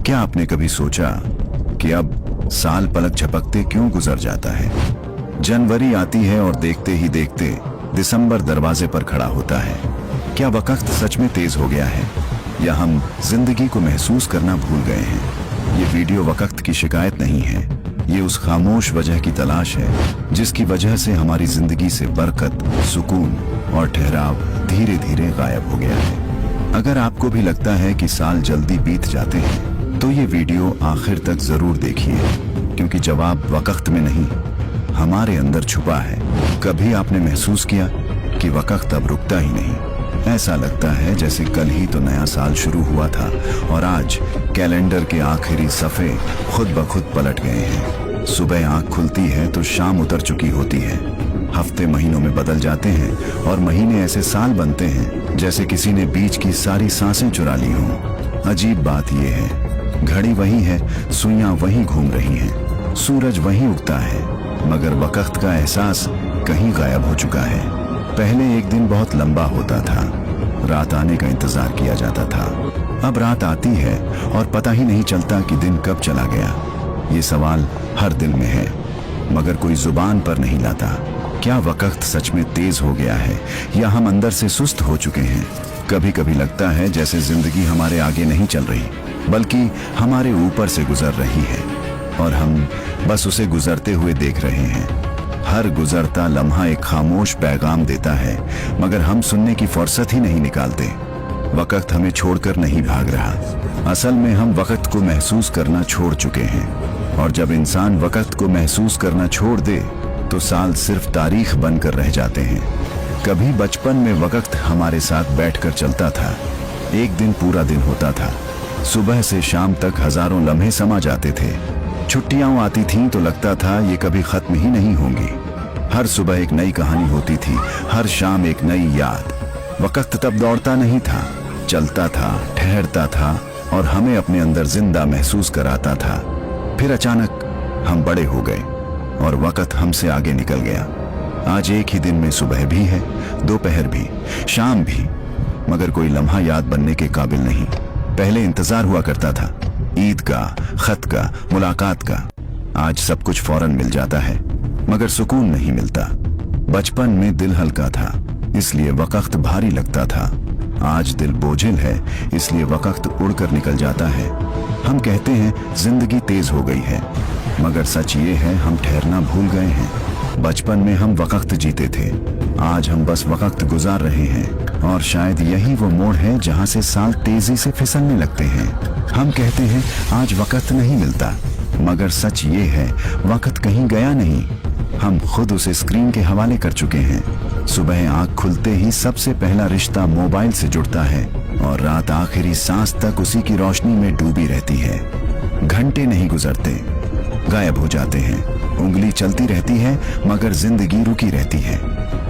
क्या आपने कभी सोचा कि अब साल पलक झपकते क्यों गुजर जाता है? जनवरी आती है और देखते ही देखते दिसंबर दरवाजे पर खड़ा होता है। क्या वक्त सच में तेज हो गया है या हम जिंदगी को महसूस करना भूल गए हैं? ये वीडियो वक्त की शिकायत नहीं है, ये उस खामोश वजह की तलाश है जिसकी वजह से हमारी जिंदगी से बरकत, सुकून और ठहराव धीरे धीरे गायब हो गया है। अगर आपको भी लगता है कि साल जल्दी बीत जाते हैं तो ये वीडियो आखिर तक जरूर देखिए, क्योंकि जवाब वक्त में नहीं, हमारे अंदर छुपा है। कभी आपने महसूस किया कि वक्त अब रुकता ही नहीं? ऐसा लगता है जैसे कल ही तो नया साल शुरू हुआ था और आज कैलेंडर के आखिरी सफ़े खुद ब खुद पलट गए हैं। सुबह आंख खुलती है तो शाम उतर चुकी होती है। हफ्ते महीनों में बदल जाते हैं और महीने ऐसे साल बनते हैं जैसे किसी ने बीच की सारी सांसें चुरा ली हों। अजीब बात यह है, घड़ी वही है, सुइयां वही घूम रही हैं, सूरज वही उगता है, मगर वक्त का एहसास कहीं गायब हो चुका है। पहले एक दिन बहुत लंबा होता था, रात आने का इंतजार किया जाता था। अब रात आती है और पता ही नहीं चलता कि दिन कब चला गया। ये सवाल हर दिल में है, मगर कोई जुबान पर नहीं लाता। क्या वक्त सच में तेज हो गया है या हम अंदर से सुस्त हो चुके हैं? कभी कभी लगता है जैसे जिंदगी हमारे आगे नहीं चल रही, बल्कि हमारे ऊपर से गुजर रही है और हम बस उसे गुजरते हुए देख रहे हैं। हर गुजरता लम्हा एक खामोश पैगाम देता है, मगर हम सुनने की फुर्सत ही नहीं निकालते। वक्त हमें छोड़कर नहीं भाग रहा, असल में हम वक्त को महसूस करना छोड़ चुके हैं। और जब इंसान वक्त को महसूस करना छोड़ दे तो साल सिर्फ तारीख बनकर रह जाते हैं। कभी बचपन में वक्त हमारे साथ बैठकर चलता था। एक दिन पूरा दिन होता था, सुबह से शाम तक हजारों लम्हे समा जाते थे। छुट्टियां आती थीं तो लगता था ये कभी खत्म ही नहीं होंगी। हर सुबह एक नई कहानी होती थी, हर शाम एक नई याद। वक्त तब दौड़ता नहीं था, चलता था, ठहरता था और हमें अपने अंदर जिंदा महसूस कराता था। फिर अचानक हम बड़े हो गए और वक्त हमसे आगे निकल गया। आज एक ही दिन में सुबह भी है, दोपहर भी, शाम भी, मगर कोई लम्हा याद बनने के काबिल नहीं। पहले इंतजार हुआ करता था, ईद का, खत का, मुलाकात का। आज सब कुछ फौरन मिल जाता है, मगर सुकून नहीं मिलता। बचपन में दिल हल्का था, इसलिए वक्त भारी लगता था। आज दिल बोझिल है, इसलिए वक्त उड़कर निकल जाता है। हम कहते हैं जिंदगी तेज हो गई है, मगर सच ये है हम ठहरना भूल गए हैं। बचपन में हम वक्त जीते थे, आज हम बस वक्त गुजार रहे हैं और शायद यही वो मोड़ है जहां से साल तेजी से फिसलने लगते हैं। हम कहते हैं आज वक्त नहीं मिलता, मगर सच ये है वक्त कहीं गया नहीं, हम खुद उसे स्क्रीन के हवाले कर चुके हैं। सुबह आंख खुलते ही सबसे पहला रिश्ता मोबाइल से जुड़ता है और रात आखिरी सांस तक उसी की रोशनी में डूबी रहती है। घंटे नहीं गुजरते, गायब हो जाते हैं। उंगली चलती रहती है मगर जिंदगी रुकी रहती है।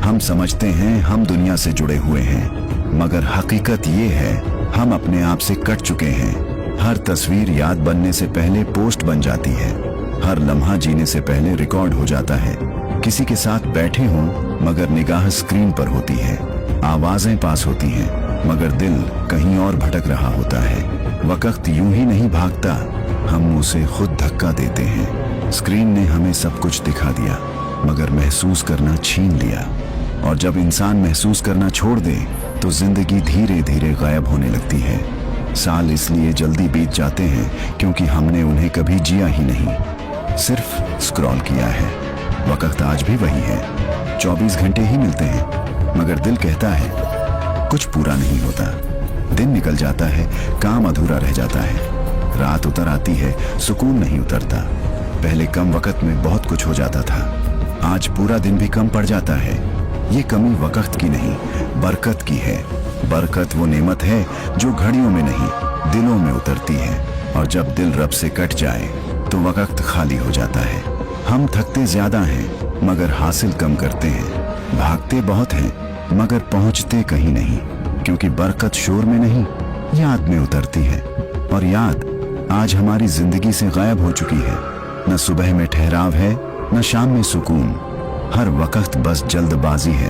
हम समझते हैं हम दुनिया से जुड़े हुए हैं, मगर हकीकत ये है हम अपने आप से कट चुके हैं। हर तस्वीर याद बनने से पहले पोस्ट बन जाती है, हर लम्हा जीने से पहले रिकॉर्ड हो जाता है। किसी के साथ बैठे हों मगर निगाह स्क्रीन पर होती है, आवाजें पास होती हैं मगर दिल कहीं और भटक रहा होता है। वक्त यूं ही नहीं भागता, हम उसे खुद धक्का देते हैं। स्क्रीन ने हमें सब कुछ दिखा दिया मगर महसूस करना छीन लिया, और जब इंसान महसूस करना छोड़ दे तो जिंदगी धीरे धीरे गायब होने लगती है। साल इसलिए जल्दी बीत जाते हैं क्योंकि हमने उन्हें कभी जिया ही नहीं, सिर्फ स्क्रॉल किया है। वक्त आज भी वही है, 24 घंटे ही मिलते हैं, मगर दिल कहता है कुछ पूरा नहीं होता। दिन निकल जाता है, काम अधूरा रह जाता है, रात उतर आती है, सुकून नहीं उतरता। पहले कम वक्त में बहुत कुछ हो जाता था, आज पूरा दिन भी कम पड़ जाता है। ये कमी वक्त की नहीं, बरकत की है। बरकत वो नेमत है जो घड़ियों में नहीं, दिलों में उतरती है, और जब दिल रब से कट जाए तो वक्त खाली हो जाता है। हम थकते ज्यादा हैं मगर हासिल कम करते हैं, भागते बहुत हैं मगर पहुंचते कहीं नहीं, क्योंकि बरकत शोर में नहीं, याद में उतरती है। और याद आज हमारी जिंदगी से गायब हो चुकी है। न सुबह में ठहराव है, न शाम में सुकून। हर वक्त बस जल्दबाजी है,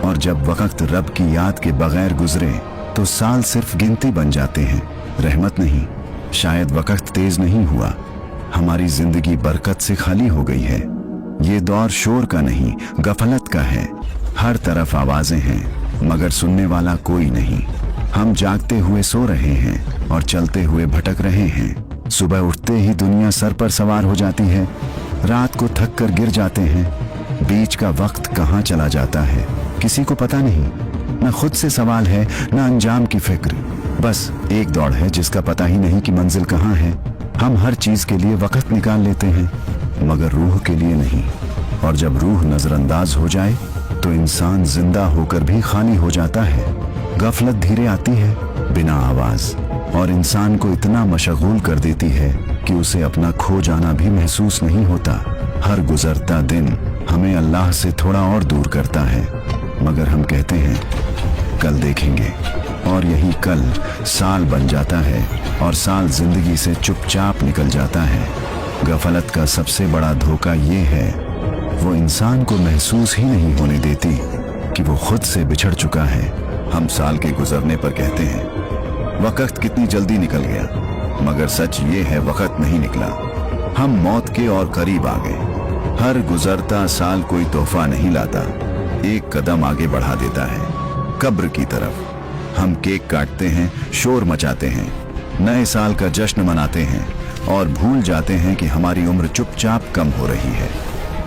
और जब वक्त रब की याद के बगैर गुजरे तो साल सिर्फ गिनती बन जाते हैं, रहमत नहीं। शायद वक्त तेज नहीं हुआ, हमारी जिंदगी बरकत से खाली हो गई है। ये दौर शोर का नहीं, गफलत का है। हर तरफ आवाजें हैं मगर सुनने वाला कोई नहीं। हम जागते हुए सो रहे हैं और चलते हुए भटक रहे हैं। सुबह उठते ही दुनिया सर पर सवार हो जाती है, रात को थक कर गिर जाते हैं। बीच का वक्त कहाँ चला जाता है किसी को पता नहीं। न खुद से सवाल है न अंजाम की फिक्र, बस एक दौड़ है जिसका पता ही नहीं कि मंजिल कहाँ है। हम हर चीज के लिए वक्त निकाल लेते हैं मगर रूह के लिए नहीं। और जब रूह नजरअंदाज हो जाए तो इंसान जिंदा होकर भी खाली हो जाता है। गफलत धीरे आती है बिना आवाज और इंसान को इतना मशगूल कर देती है कि उसे अपना खो जाना भी महसूस नहीं होता। हर गुजरता दिन हमें अल्लाह से थोड़ा और दूर करता है मगर हम कहते हैं कल देखेंगे, और यही कल साल बन जाता है और साल जिंदगी से चुपचाप निकल जाता है। गफलत का सबसे बड़ा धोखा ये है, वो इंसान को महसूस ही नहीं होने देती कि वो खुद से बिछड़ चुका है। हम साल के गुजरने पर कहते हैं वक्त कितनी जल्दी निकल गया, मगर सच ये है वक्त नहीं निकला, हम मौत के और करीब आ गए। हर गुजरता साल कोई तोहफा नहीं लाता, एक कदम आगे बढ़ा देता है कब्र की तरफ। हम केक काटते हैं, शोर मचाते हैं, नए साल का जश्न मनाते हैं और भूल जाते हैं कि हमारी उम्र चुपचाप कम हो रही है।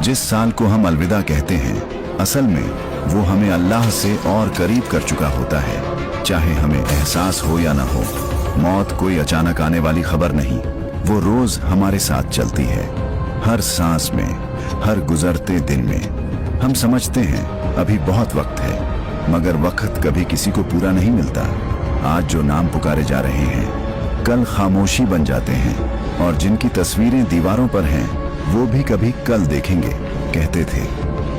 जिस साल को हम अलविदा कहते हैं असल में वो हमें अल्लाह से और करीब कर चुका होता है, चाहे हमें एहसास हो या ना हो। मौत कोई अचानक आने वाली खबर नहीं, वो रोज हमारे साथ चलती है, हर सांस में, हर गुजरते दिन में। हम समझते हैं अभी बहुत वक्त है, मगर वक्त कभी किसी को पूरा नहीं मिलता। आज जो नाम पुकारे जा रहे हैं कल खामोशी बन जाते हैं, और जिनकी तस्वीरें दीवारों पर हैं वो भी कभी कल देखेंगे कहते थे।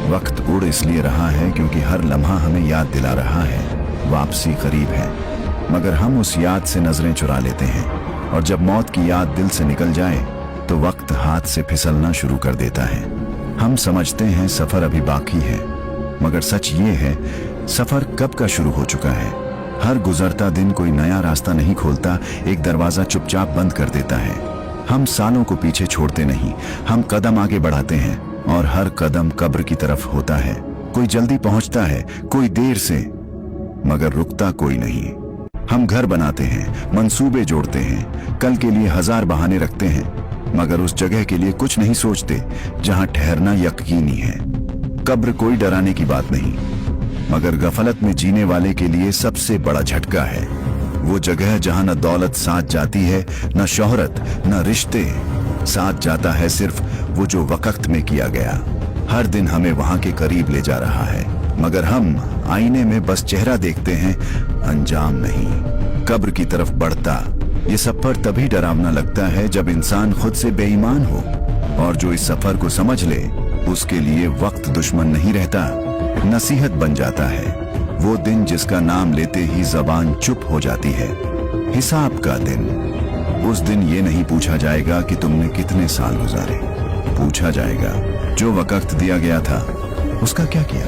वक्त उड़ इसलिए रहा है क्योंकि हर लम्हा हमें याद दिला रहा है वापसी करीब है, मगर हम उस याद से नजरें चुरा लेते हैं, और जब मौत की याद दिल से निकल जाए तो वक्त हाथ से फिसलना शुरू कर देता है। हम समझते हैं सफर अभी बाकी है, मगर सच ये है सफर कब का शुरू हो चुका है। हर गुजरता दिन कोई नया रास्ता नहीं खोलता, एक दरवाजा चुपचाप बंद कर देता है। हम सालों को पीछे छोड़ते नहीं, हम कदम आगे बढ़ाते हैं, और हर कदम कब्र की तरफ होता है। कोई जल्दी पहुंचता है, कोई देर से, मगर रुकता कोई नहीं। हम घर बनाते हैं, मंसूबे जोड़ते हैं, कल के लिए हजार बहाने रखते हैं, मगर उस जगह के लिए कुछ नहीं सोचते जहां ठहरना यकीनी है। कब्र कोई डराने की बात नहीं, मगर गफलत में जीने वाले के लिए सबसे बड़ा झटका है। वो जगह जहां न दौलत साथ जाती है, न शोहरत, न रिश्ते, साथ जाता है सिर्फ वो जो वक्त में किया गया। हर दिन हमें वहां के करीब ले जा रहा है, मगर हम आईने में बस चेहरा देखते हैं, अंजाम नहीं। कब्र की तरफ बढ़ता ये सफर तभी डरावना लगता है जब इंसान खुद से बेईमान हो, और जो इस सफर को समझ ले उसके लिए वक्त दुश्मन नहीं रहता, नसीहत बन जाता है। वो दिन जिसका नाम लेते ही जबान चुप हो जाती है, हिसाब का दिन। उस दिन ये नहीं पूछा जाएगा कि तुमने कितने साल गुजारे, पूछा जाएगा जो वक्त दिया गया था उसका क्या किया।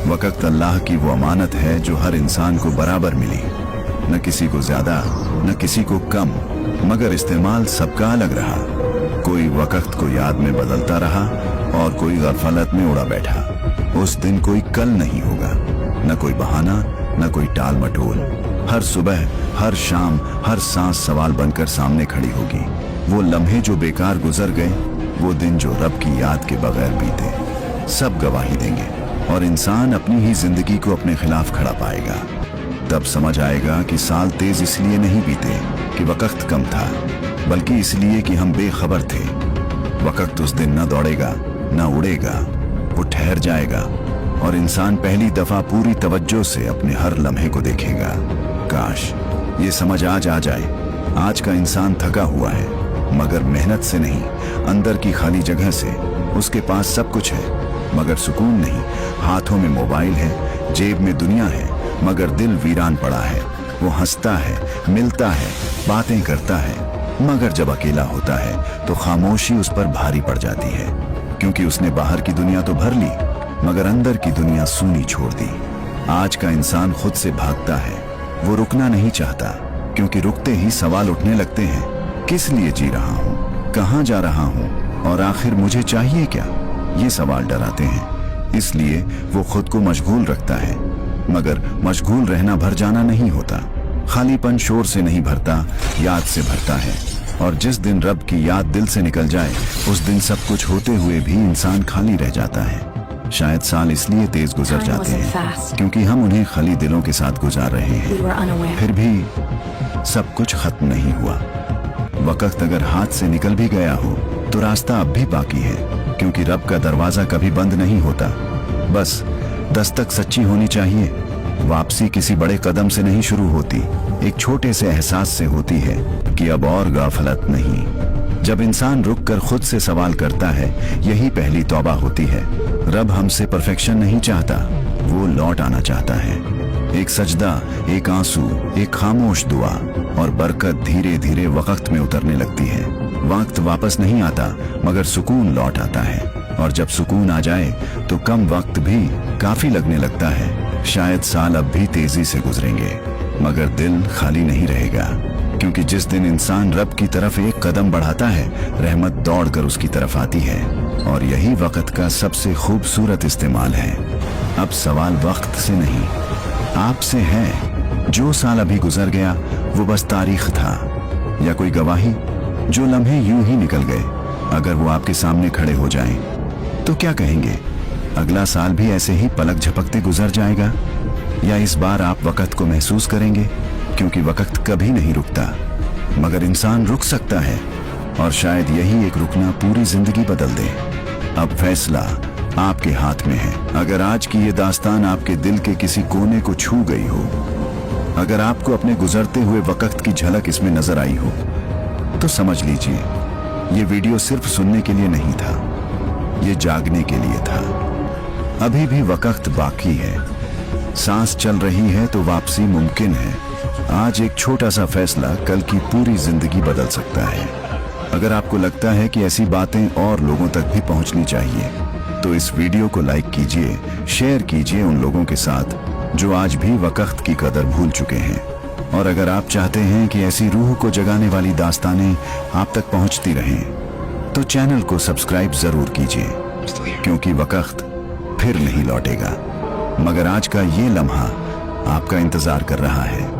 वक्त अल्लाह की वो अमानत है जो हर इंसान को बराबर मिली, न किसी को ज्यादा न किसी को कम, मगर इस्तेमाल सबका अलग रहा। कोई वक्त को याद में बदलता रहा और कोई गफलत में उड़ा बैठा। उस दिन कोई कल नहीं होगा, न कोई बहाना न कोई टाल मटोल। हर सुबह, हर शाम, हर सांस सवाल बनकर सामने खड़ी होगी। वो लम्हे जो बेकार गुजर गए, वो दिन जो रब की याद के बगैर बीते, सब गवाही देंगे, और इंसान अपनी ही जिंदगी को अपने खिलाफ खड़ा पाएगा। तब समझ आएगा कि साल तेज इसलिए नहीं बीते कि वक्त कम था, बल्कि इसलिए कि हम बेखबर थे। वक्त उस दिन न दौड़ेगा न उड़ेगा, वो ठहर जाएगा, और इंसान पहली दफा पूरी तवज्जो से अपने हर लम्हे को देखेगा। काश ये समझ आज आ जाए। आज का इंसान थका हुआ है, मगर मेहनत से नहीं, अंदर की खाली जगह से। उसके पास सब कुछ है मगर सुकून नहीं। हाथों में मोबाइल है, जेब में दुनिया है, मगर दिल वीरान पड़ा है। वो हंसता है, मिलता है, बातें करता है, मगर जब अकेला होता है तो खामोशी उस पर भारी पड़ जाती है, क्योंकि उसने बाहर की दुनिया तो भर ली मगर अंदर की दुनिया सूनी छोड़ दी। आज का इंसान खुद से भागता है, वो रुकना नहीं चाहता, क्योंकि रुकते ही सवाल उठने लगते हैं। किस लिए जी रहा हूँ, कहाँ जा रहा हूँ और आखिर मुझे चाहिए क्या? ये सवाल डराते हैं। इसलिए वो खुद को मशगूल रखता है, मगर मशगूल रहना भर जाना नहीं होता। खालीपन शोर से नहीं भरता, याद से भरता है। और जिस दिन रब की याद दिल से निकल जाए, उस दिन सब कुछ होते हुए भी इंसान खाली रह जाता है। शायद साल इसलिए तेज गुजर जाते हैं क्योंकि हम उन्हें खाली दिलों के साथ गुजार रहे हैं। फिर भी सब कुछ खत्म नहीं हुआ। वक्त अगर हाथ से निकल भी गया हो तो रास्ता अब भी बाकी है, क्योंकि रब का दरवाजा कभी बंद नहीं होता। बस दस्तक सच्ची होनी चाहिए। वापसी किसी बड़े कदम से नहीं शुरू होती, एक छोटे से एहसास से होती है कि अब और गाफलत नहीं। जब इंसान रुक कर खुद से सवाल करता है, यही पहली तौबा होती है। रब हमसे परफेक्शन नहीं चाहता, वो लौट आना चाहता है। एक सजदा, एक आंसू, एक खामोश दुआ और बरकत धीरे धीरे वक्त में उतरने लगती है। वक्त वापस नहीं आता, मगर सुकून लौट आता है। और जब सुकून आ जाए तो कम वक्त भी काफी लगने लगता है। शायद साल अब भी तेजी से गुजरेंगे, मगर दिल खाली नहीं रहेगा, क्योंकि जिस दिन इंसान रब की तरफ एक कदम बढ़ाता है, रहमत दौड़कर उसकी तरफ आती है। और यही वक्त का सबसे खूबसूरत इस्तेमाल है। अब सवाल वक्त से नहीं, आपसे है। जो साल अभी गुजर गया वो बस तारीख था या कोई गवाही, जो लम्हे यूं ही निकल गए। अगर वो आपके सामने खड़े हो जाएं, तो क्या कहेंगे? अगला साल भी ऐसे ही पलक झपकते गुजर जाएगा, या इस बार आप वक्त को महसूस करेंगे? क्योंकि वक्त कभी नहीं रुकता, मगर इंसान रुक सकता है। और शायद यही एक रुकना पूरी जिंदगी बदल दे। अब फैसला आपके हाथ में है। अगर आज की ये दास्तान आपके दिल के किसी कोने को छू गई हो, अगर आपको अपने गुजरते हुए वक्त की झलक इसमें नजर आई हो, तो समझ लीजिए ये वीडियो सिर्फ सुनने के लिए नहीं था, ये जागने के लिए था। अभी भी वक्त बाकी है, सांस चल रही है तो वापसी मुमकिन है। आज एक छोटा सा फैसला कल की पूरी जिंदगी बदल सकता है। अगर आपको लगता है कि ऐसी बातें और लोगों तक भी पहुंचनी चाहिए, तो इस वीडियो को लाइक कीजिए, शेयर कीजिए उन लोगों के साथ जो आज भी वक्त की कदर भूल चुके हैं। और अगर आप चाहते हैं कि ऐसी रूह को जगाने वाली दास्तानें आप तक पहुंचती रहें, तो चैनल को सब्सक्राइब जरूर कीजिए, क्योंकि वक्त फिर नहीं लौटेगा, मगर आज का ये लम्हा आपका इंतजार कर रहा है।